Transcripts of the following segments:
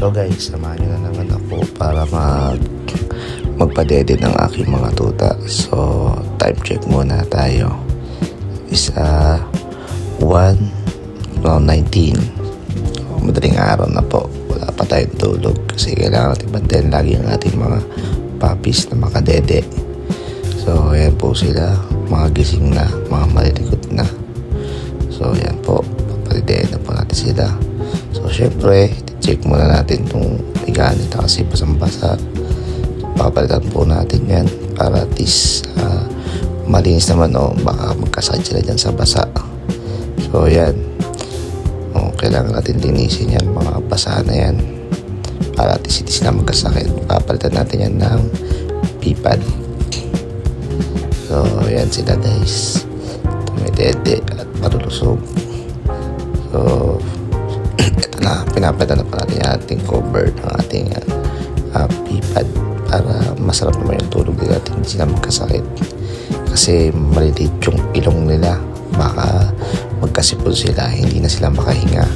So guys, samahan nyo na naman ako para magpadede ng aking mga tuta. So time check muna tayo. Is 1:19. Madaling araw na po. Wala pa tayong tulog kasi kailangan natin bantayan lagi ang ating mga puppies na makadede. So ayan po sila, mga gising na, mga malilikot na. So ayan po, papadedein na po natin sila. So syempre, check muna natin itong higaan nila kasi basang-basa. Papalitan po natin yan para at least malinis naman o baka magkasakit sila dyan sa basa. So yan, kailangan natin linisin yan, mga basa na yan para at least hindi sila magkasakit. Papalitan natin yan ng pipad. So yan sila guys, tumidede at malulusog. So ito na, pinapalitan na pa natin yung ating cover ng ating pipad para masarap naman yung tulog nila at hindi sila magkasakit kasi malilit yung ilong nila, baka magkasipon sila, hindi na sila makahinga.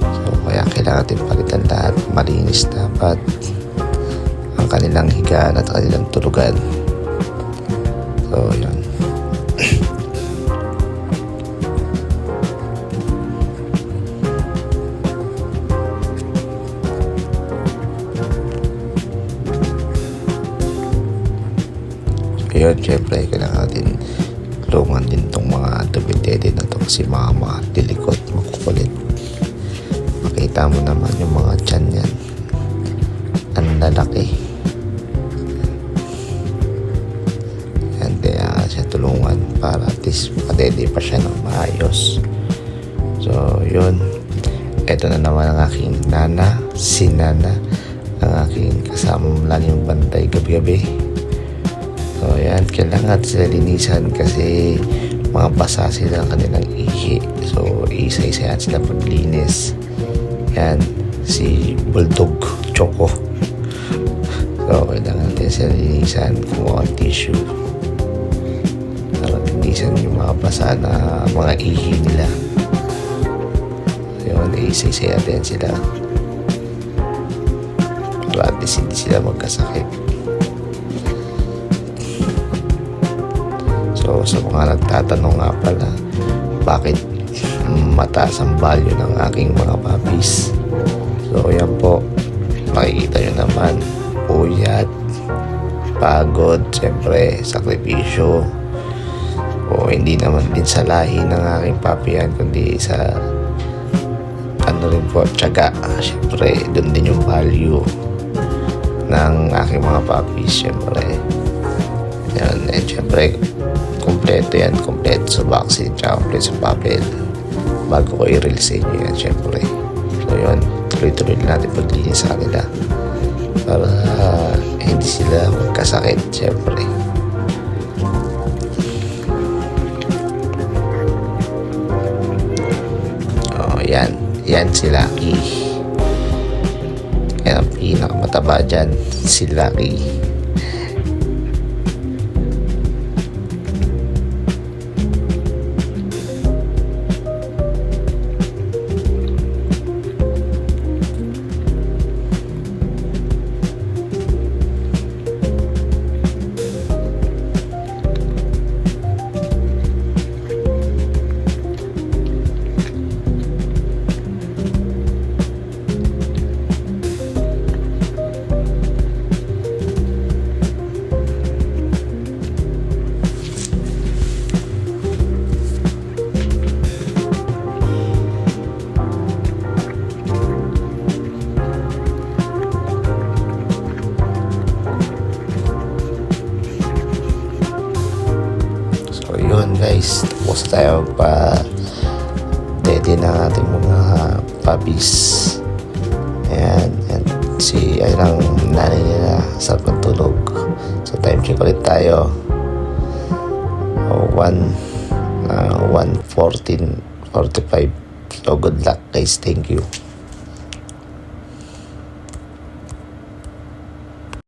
So kaya kailangan natin palitan lahat, malinis dapat ang kanilang higaan at kanilang tulugan. So yun. Yun, syempre kailangan natin tulungan din itong mga tumidede na ito kasi mga lilikot, makukulit. Makita mo naman yung mga tiyan yan, ang lalaki. And kaya siya tulungan para at least padede pa siya ng maayos. So yun, eto na naman ang aking nana, si Nana, ang aking kasama laging bantay gabi-gabi. So ayan, kailangan sila linisan kasi mga basa sila ng kanilang ihi. So isa-isa yan sila paglinis. Yan, si Bulldog Choco. So kailangan natin sila linisan, kumuha ang tissue para linisan yung mga basa na mga ihi nila. So yun, isa-isa natin sila para at least hindi sila magkasakit. So sa mga nagtatanong nga pala bakit mataas ang value ng aking mga puppies, so yan po, makikita nyo naman, puyat, pagod, siyempre sakripisyo. O hindi naman din sa lahi ng aking puppy yan, kundi sa ano rin po, tiyaga. Siyempre doon din yung value ng aking mga puppies, siyempre yan. And siyempre kompleto yan, kompleto sa vaccine tsaka kompleto sa papel bago ko i-release sa inyo yan, syempre. So yun, tuloy-tuloy natin paglinis sa kanila para hindi sila magkasakit, syempre. Yan si Lucky. Yan ang pinakamataba dyan, si Lucky. Yun guys, tapos tayo pa dede ng ating mga puppies. Ayan, and si ayun ang nanay nila, sarap ng tulog. So time check ulit tayo. 1:14:45. So good luck guys, thank you.